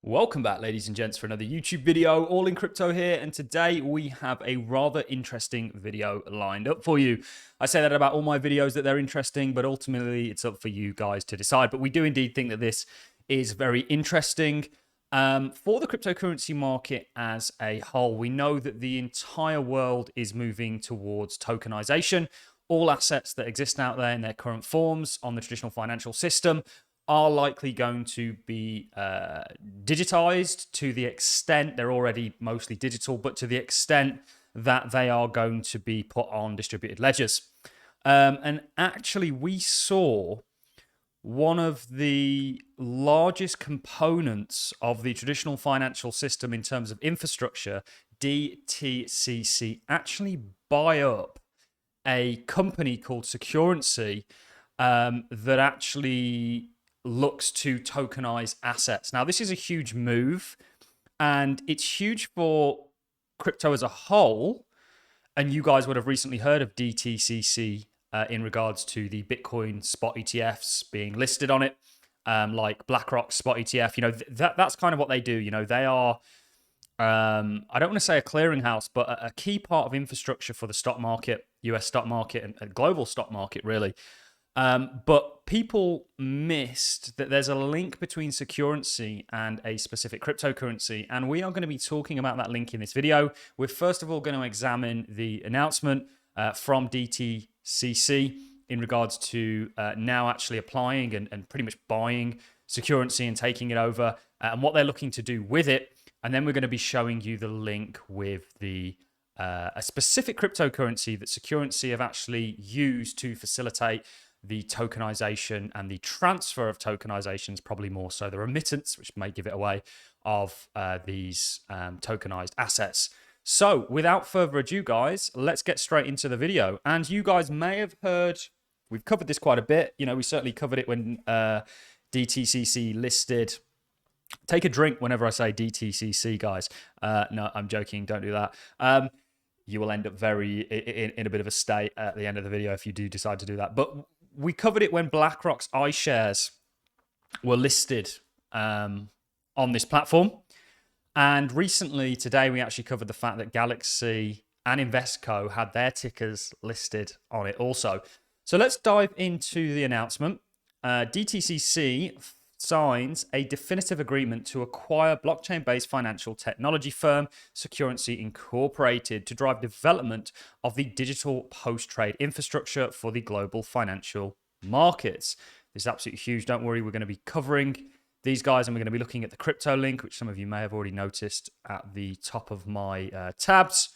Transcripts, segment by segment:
Welcome back, ladies and gents, for another YouTube video. Allincrypto here, and today we have a rather interesting video lined up for you. I say that about all my videos, that they're interesting, but ultimately it's up for you guys to decide. But we do indeed think that this is very interesting for the cryptocurrency market as a whole. We know that the entire world is moving towards tokenization. All assets that exist out there in their current forms on the traditional financial system are likely going to be digitized to the extent they're already mostly digital, but to the extent that they are going to be put on distributed ledgers. And actually, we saw one of the largest components of the traditional financial system in terms of infrastructure, DTCC, actually buy up a company called Securrency that actually looks to tokenize assets. Now, this is a huge move, and it's huge for crypto as a whole. And you guys would have recently heard of DTCC in regards to the Bitcoin spot ETFs being listed on it, like BlackRock's spot ETF. You know, that's kind of what they do. You know, they are, I don't want to say a clearinghouse, but a key part of infrastructure for the stock market, US stock market, and global stock market, really. But people missed that there's a link between Securrency and a specific cryptocurrency, and we are going to be talking about that link in this video. We're first of all going to examine the announcement from DTCC in regards to now actually applying and pretty much buying Securrency and taking it over, and what they're looking to do with it. And then we're going to be showing you the link with the a specific cryptocurrency that Securrency have actually used to facilitate the tokenization and the transfer of tokenizations, probably more so the remittance, which may give it away, of these tokenized assets. So without further ado, guys, let's get straight into the video. And you guys may have heard, we've covered this quite a bit. You know, we certainly covered it when DTCC listed. Take a drink whenever I say DTCC, guys. No, I'm joking. Don't do that. You will end up in a bit of a state at the end of the video if you do decide to do that. But we covered it when BlackRock's iShares were listed on this platform. And recently, today, we actually covered the fact that Galaxy and Investco had their tickers listed on it also. So let's dive into the announcement. DTCC signs a definitive agreement to acquire blockchain-based financial technology firm Securrency Incorporated to drive development of the digital post-trade infrastructure for the global financial markets. This is absolutely huge. Don't worry, we're going to be covering these guys, and we're going to be looking at the crypto link, which some of you may have already noticed at the top of my tabs.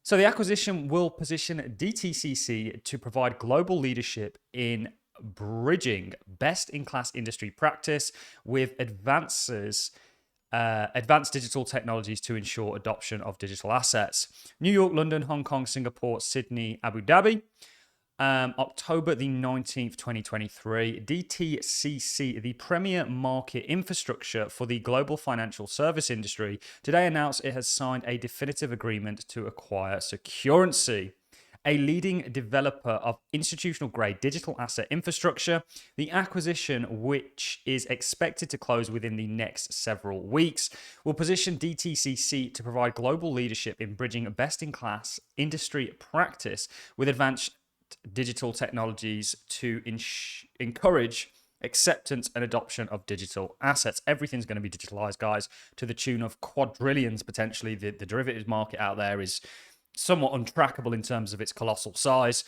So the acquisition will position DTCC to provide global leadership in bridging best-in-class industry practice with advanced digital technologies to ensure adoption of digital assets. New York, London, Hong Kong, Singapore, Sydney, Abu Dhabi. October the 19th, 2023, DTCC, the premier market infrastructure for the global financial service industry, today announced it has signed a definitive agreement to acquire Securrency, a leading developer of institutional-grade digital asset infrastructure. The acquisition, which is expected to close within the next several weeks, will position DTCC to provide global leadership in bridging best-in-class industry practice with advanced digital technologies to encourage acceptance and adoption of digital assets. Everything's going to be digitalized, guys, to the tune of quadrillions potentially. The derivatives market out there is somewhat untrackable in terms of its colossal size,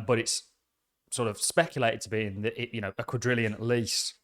but it's sort of speculated to be in a quadrillion at least.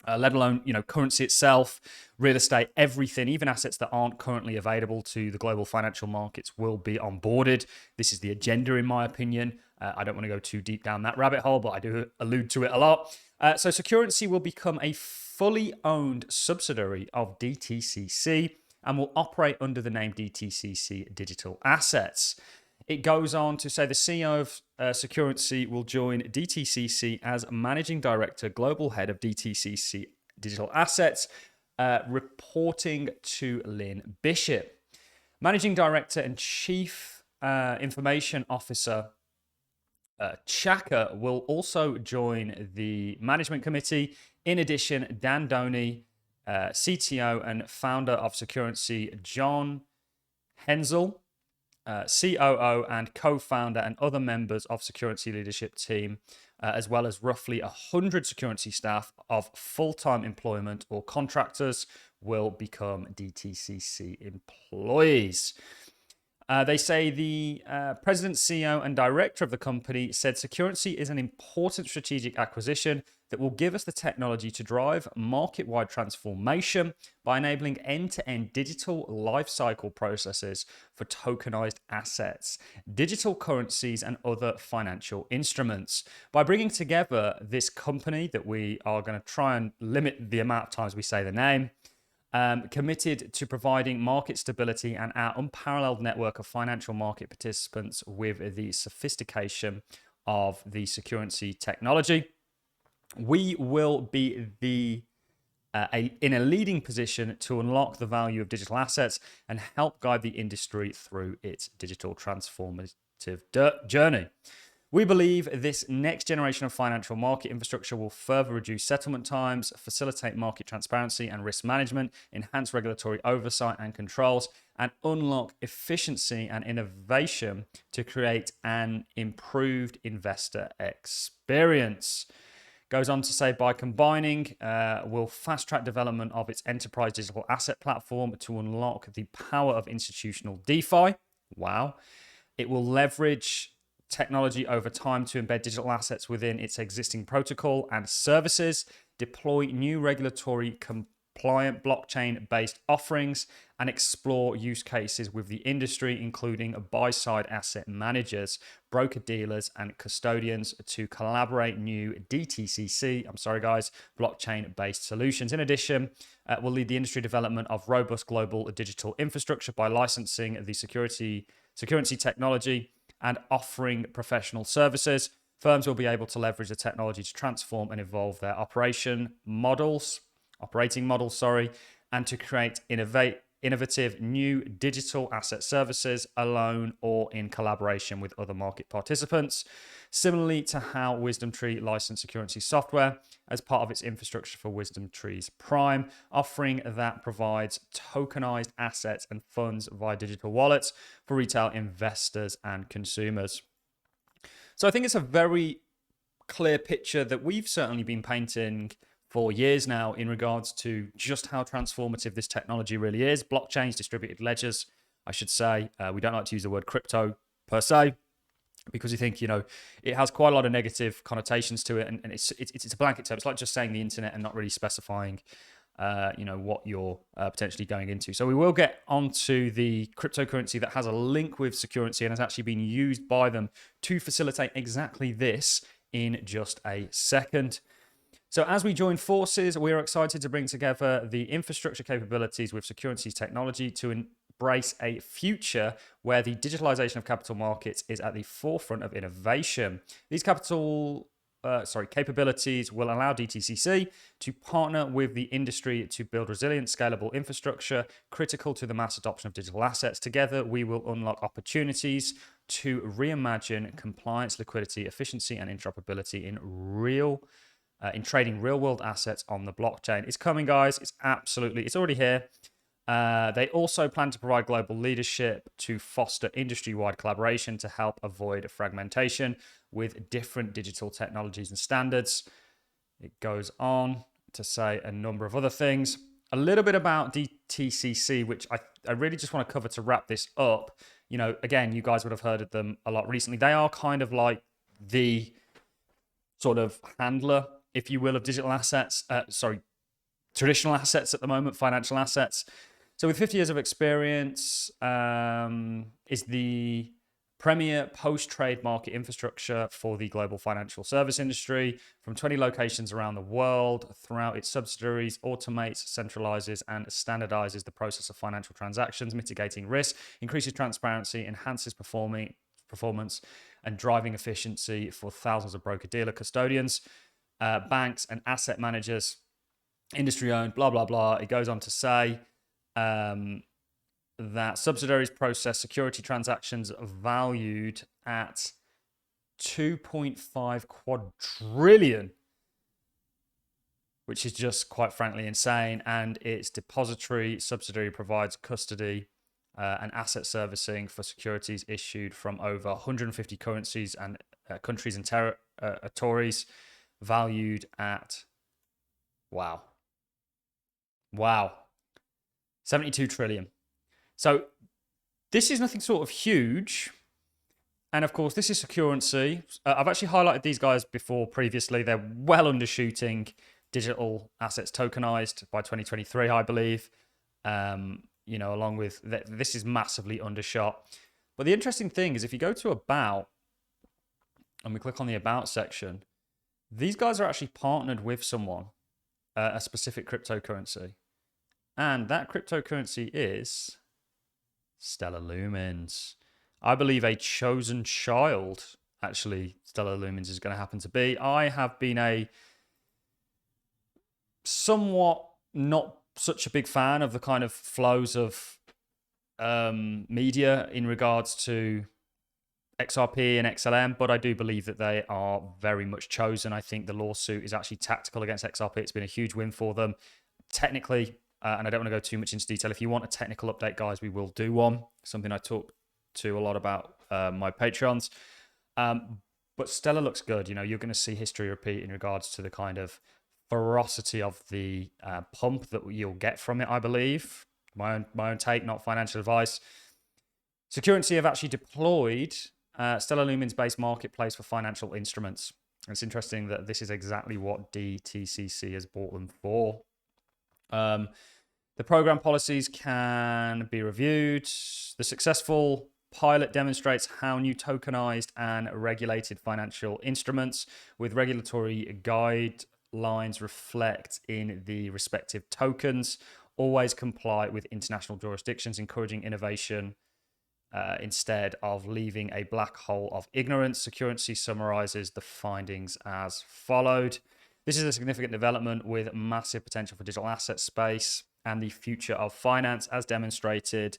Let alone, currency itself, real estate, everything, even assets that aren't currently available to the global financial markets will be onboarded. This is the agenda, in my opinion. I don't want to go too deep down that rabbit hole, but I do allude to it a lot. So Securrency will become a fully owned subsidiary of DTCC and will operate under the name DTCC Digital Assets. It goes on to say the CEO of Securrency will join DTCC as Managing Director, Global Head of DTCC Digital Assets, reporting to Lynn Bishop. Managing Director and Chief Information Officer Chaka will also join the management committee. In addition, Dan Doney, CTO and founder of Securrency, John Hensel, COO and co-founder, and other members of Securrency leadership team, as well as roughly 100 Securrency staff of full-time employment or contractors, will become DTCC employees. They say the president, CEO, and director of the company said Securrency is an important strategic acquisition that will give us the technology to drive market-wide transformation by enabling end-to-end digital lifecycle processes for tokenized assets, digital currencies, and other financial instruments. By bringing together this company that we are going to try and limit the amount of times we say the name, committed to providing market stability and our unparalleled network of financial market participants with the sophistication of the Securrency technology, we will be in a leading position to unlock the value of digital assets and help guide the industry through its digital transformative journey. We believe this next generation of financial market infrastructure will further reduce settlement times, facilitate market transparency and risk management, enhance regulatory oversight and controls, and unlock efficiency and innovation to create an improved investor experience. Goes on to say, by combining, will fast-track development of its enterprise digital asset platform to unlock the power of institutional DeFi. Wow. It will leverage technology over time to embed digital assets within its existing protocol and services, deploy new regulatory compliant blockchain-based offerings, and explore use cases with the industry, including buy-side asset managers, broker-dealers, and custodians to collaborate new DTCC, blockchain-based solutions. In addition, will lead the industry development of robust global digital infrastructure by licensing the Securrency technology and offering professional services. Firms will be able to leverage the technology to transform and evolve their operating models, and to create innovative new digital asset services alone or in collaboration with other market participants. Similarly to how WisdomTree licensed Securrency software as part of its infrastructure for WisdomTree's Prime, offering that provides tokenized assets and funds via digital wallets for retail investors and consumers. So I think it's a very clear picture that we've certainly been painting for years now in regards to just how transformative this technology really is. Blockchains, distributed ledgers, I should say. We don't like to use the word crypto per se, because we think, it has quite a lot of negative connotations to it, and it's a blanket term. It's like just saying the internet and not really specifying, what you're potentially going into. So we will get onto the cryptocurrency that has a link with Securrency and has actually been used by them to facilitate exactly this in just a second. So as we join forces, we are excited to bring together the infrastructure capabilities with Securrency's technology to embrace a future where the digitalization of capital markets is at the forefront of innovation. These capabilities will allow DTCC to partner with the industry to build resilient, scalable infrastructure critical to the mass adoption of digital assets. Together, we will unlock opportunities to reimagine compliance, liquidity, efficiency, and interoperability in trading real-world assets on the blockchain. It's coming, guys. It's already here. They also plan to provide global leadership to foster industry-wide collaboration to help avoid fragmentation with different digital technologies and standards. It goes on to say a number of other things. A little bit about DTCC, which I really just want to cover to wrap this up. Again, you guys would have heard of them a lot recently. They are kind of like the sort of handler, if you will, of digital assets, traditional assets at the moment, financial assets. So with 50 years of experience, is the premier post-trade market infrastructure for the global financial service industry from 20 locations around the world. Throughout its subsidiaries, automates, centralizes, and standardizes the process of financial transactions, mitigating risk, increases transparency, enhances performance, and driving efficiency for thousands of broker-dealer custodians, banks, and asset managers, industry-owned, blah, blah, blah. It goes on to say that subsidiaries process security transactions valued at 2.5 quadrillion which is just quite frankly insane. And its depository subsidiary provides custody and asset servicing for securities issued from over 150 currencies and countries and territories, valued at, wow, 72 trillion. So this is nothing sort of huge. And of course, this is securrency. I've actually highlighted these guys before previously. They're well undershooting digital assets tokenized by 2023, I believe. Along with this is massively undershot. But the interesting thing is, if you go to About and we click on the About section, these guys are actually partnered with someone, a specific cryptocurrency. And that cryptocurrency is Stellar Lumens. I believe a chosen child, actually, Stellar Lumens is going to happen to be. I have been a somewhat not such a big fan of the kind of flows of media in regards to XRP and XLM, but I do believe that they are very much chosen. I think the lawsuit is actually tactical against XRP. It's been a huge win for them. Technically, and I don't want to go too much into detail. If you want a technical update, guys, we will do one. Something I talk to a lot about my Patreons. But Stellar looks good. You're going to see history repeat in regards to the kind of ferocity of the pump that you'll get from it, I believe. My own take, not financial advice. Securrency have actually deployed Stellar Lumens-based marketplace for financial instruments. It's interesting that this is exactly what DTCC has bought them for. The program policies can be reviewed. The successful pilot demonstrates how new tokenized and regulated financial instruments with regulatory guidelines reflect in the respective tokens always comply with international jurisdictions, encouraging innovation instead of leaving a black hole of ignorance. Securrency summarizes the findings as followed. This is a significant development with massive potential for digital asset space and the future of finance, as demonstrated.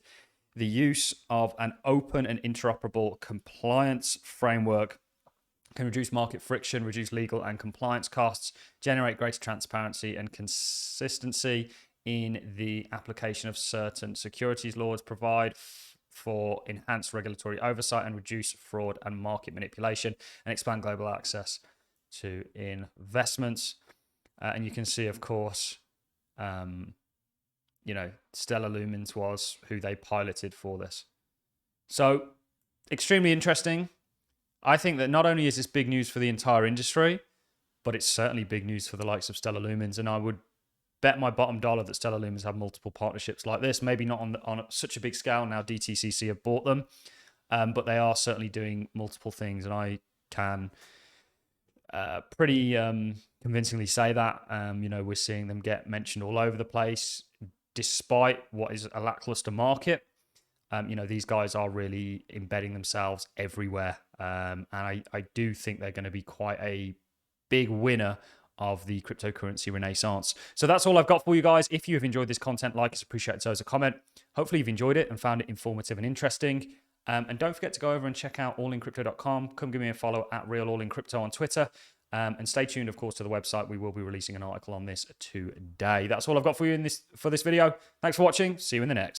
The use of an open and interoperable compliance framework can reduce market friction, reduce legal and compliance costs, generate greater transparency and consistency in the application of certain securities laws, provide for enhanced regulatory oversight and reduce fraud and market manipulation, and expand global access to investments. And you can see, of course, Stellar Lumens was who they piloted for this. So extremely interesting. I think that not only is this big news for the entire industry, but it's certainly big news for the likes of Stellar Lumens. And I would bet my bottom dollar that Stellar Lumens have multiple partnerships like this. Maybe not on such a big scale. Now DTCC have bought them, but they are certainly doing multiple things. And I can pretty convincingly say that. We're seeing them get mentioned all over the place, despite what is a lackluster market. These guys are really embedding themselves everywhere. And I do think they're going to be quite a big winner of the cryptocurrency renaissance. So that's all I've got for you guys. If you have enjoyed this content, like us, appreciate it. So as a comment, hopefully you've enjoyed it and found it informative and interesting. And don't forget to go over and check out allincrypto.com. Come give me a follow at realallincrypto on Twitter. And stay tuned, of course, to the website. We will be releasing an article on this today. That's all I've got for you for this video. Thanks for watching. See you in the next.